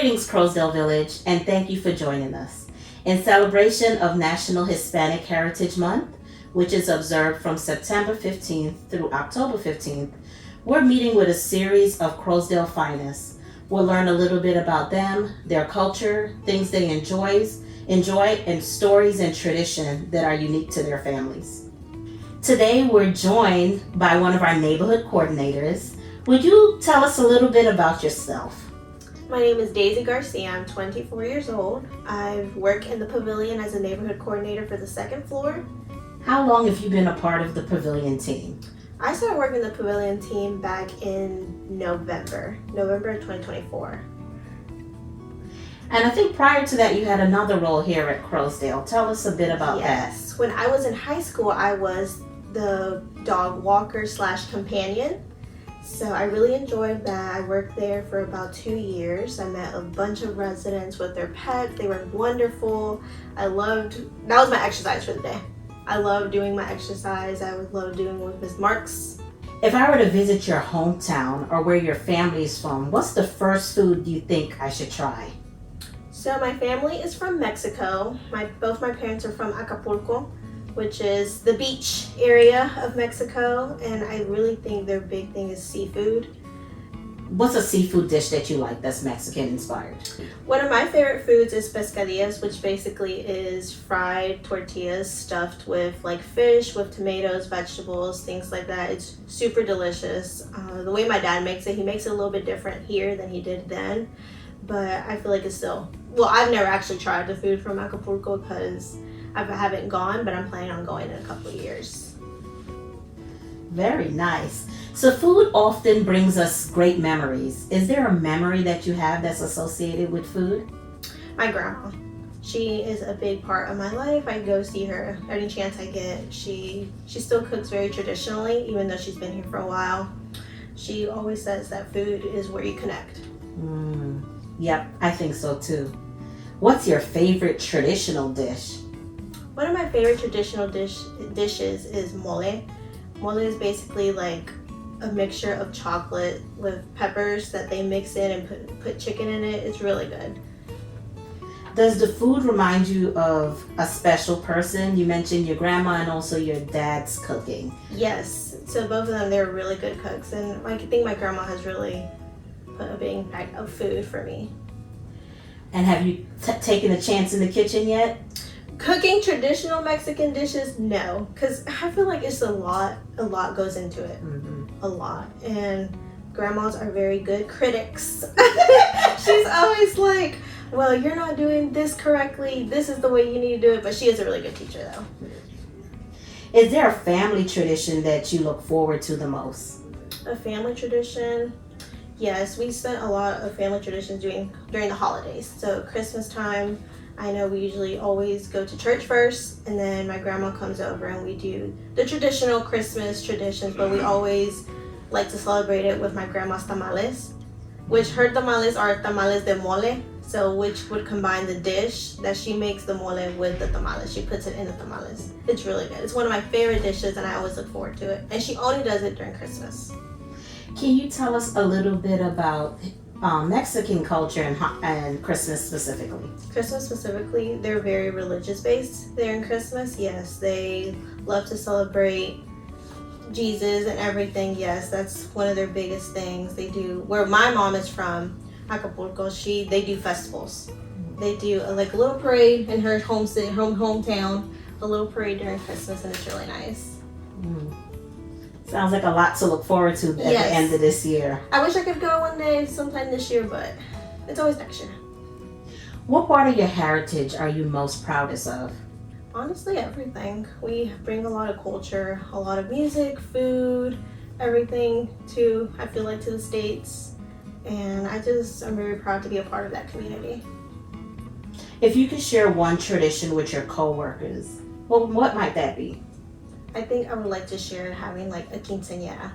Greetings, Crosdale Village, and thank you for joining us. In celebration of National Hispanic Heritage Month, which is observed from September 15th through October 15th, we're meeting with a series of Crosdale finest. We'll learn a little bit about them, their culture, things they enjoy, and stories and tradition that are unique to their families. Today, we're joined by one of our neighborhood coordinators. Would you tell us a little bit about yourself? My name is Daisy Garcia. I'm 24 years old. I work in the pavilion as a neighborhood coordinator for the second floor. How long have you been a part of the pavilion team? I started working the pavilion team back in November of 2024. And I think prior to that, you had another role here at Crosdale. Tell us a bit about that. Yes. When I was in high school, I was the dog walker / companion. So I really enjoyed that. I worked there for about 2 years. I met a bunch of residents with their pets. They were wonderful. That was my exercise for the day. I loved doing my exercise. I would love doing with Ms. Marks. If I were to visit your hometown or where your family's from, what's the first food you think I should try? So my family is from Mexico. Both my parents are from Acapulco, which is the beach area of Mexico, and I really think their big thing is seafood. What's a seafood dish that you like that's Mexican inspired? One of my favorite foods is pescadillas, which basically is fried tortillas stuffed with like fish, with tomatoes, vegetables, things like that. It's super delicious. The way my dad makes it, he makes it a little bit different here than he did then, but I feel like it's still, I've never actually tried the food from Acapulco because I haven't gone, but I'm planning on going in a couple of years. Very nice. So food often brings us great memories. Is there a memory that you have that's associated with food? My grandma. She is a big part of my life. I go see her any chance I get. She still cooks very traditionally, even though she's been here for a while. She always says that food is where you connect. Yep, I think so too. What's your favorite traditional dish? One of my favorite traditional dishes is mole. Mole is basically like a mixture of chocolate with peppers that they mix in and put chicken in it. It's really good. Does the food remind you of a special person? You mentioned your grandma and also your dad's cooking. Yes, so both of them, they're really good cooks, and I think my grandma has really put a big impact of food for me. And have you taken a chance in the kitchen yet? Cooking traditional Mexican dishes, no, because I feel like it's a lot goes into it. A lot. And grandmas are very good critics. She's always like, well, you're not doing this correctly. This is the way you need to do it. But she is a really good teacher, though. Is there a family tradition that you look forward to the most? A family tradition? Yes, we spent a lot of family traditions during the holidays. So Christmas time, I know we usually always go to church first, and then my grandma comes over and we do the traditional Christmas traditions, but we always like to celebrate it with my grandma's tamales, which her tamales are tamales de mole, so which would combine the dish that she makes, the mole, with the tamales. She puts it in the tamales. It's really good. It's one of my favorite dishes, and I always look forward to it. And she only does it during Christmas. Can you tell us a little bit about Mexican culture and Christmas specifically? Christmas specifically, they're very religious based there in Christmas. Yes, they love to celebrate Jesus and everything. Yes, that's one of their biggest things. They do, where my mom is from, Acapulco, they do festivals. They do a little parade in her hometown, a little parade during Christmas, and it's really nice. Sounds like a lot to look forward to at the end of this year. I wish I could go one day sometime this year, but it's always next year. What part of your heritage are you most proudest of? Honestly, everything. We bring a lot of culture, a lot of music, food, everything I feel like, to the States. And I'm very proud to be a part of that community. If you could share one tradition with your coworkers, what might that be? I think I would like to share having like a quinceañera.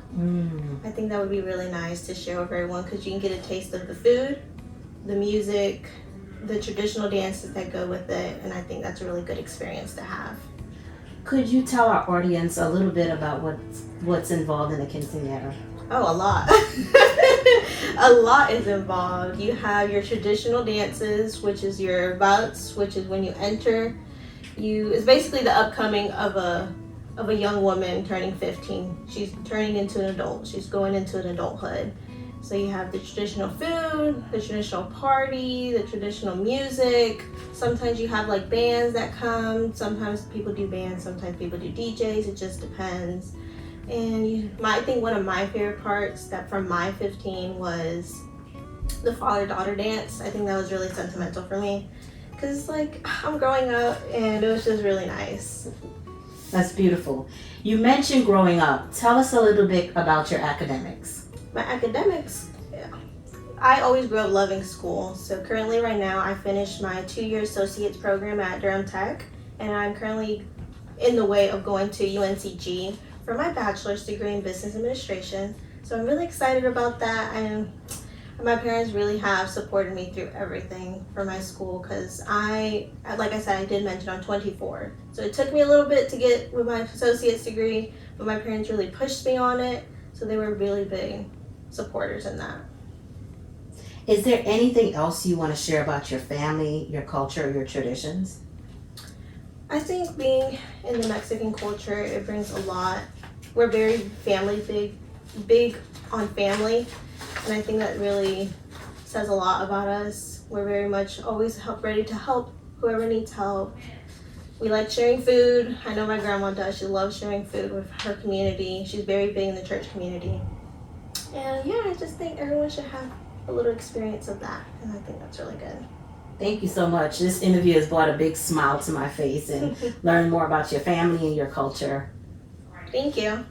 I think that would be really nice to share with everyone because you can get a taste of the food, the music, the traditional dances that go with it, and I think that's a really good experience to have. Could you tell our audience a little bit about what's involved in a quinceañera? Oh, a lot. A lot is involved. You have your traditional dances, which is your vals, which is when you enter. It's basically the upcoming of a young woman turning 15. She's turning into an adult. She's going into an adulthood. So you have the traditional food, the traditional party, the traditional music. Sometimes you have like bands that come. Sometimes people do bands, sometimes people do DJs. It just depends. And I think one of my favorite parts that from my 15 was the father-daughter dance. I think that was really sentimental for me because like I'm growing up and it was just really nice. That's beautiful. You mentioned growing up. Tell us a little bit about your academics. My academics, yeah. I always grew up loving school. So currently right now I finished my 2-year associate's program at Durham Tech and I'm currently in the way of going to UNCG for my bachelor's degree in business administration. So I'm really excited about that and my parents really have supported me through everything for my school because like I said, I did mention I'm 24. So it took me a little bit to get with my associate's degree, but my parents really pushed me on it. So they were really big supporters in that. Is there anything else you want to share about your family, your culture, or your traditions? I think being in the Mexican culture, it brings a lot. We're very family big on family, and I think that really says a lot about us. We're very much always ready to help whoever needs help. We like sharing food. I know my grandma does. She loves sharing food with her community. She's very big in the church community. And yeah, I just think everyone should have a little experience of that, and I think that's really good. Thank you so much. This interview has brought a big smile to my face and learn more about your family and your culture. Thank you.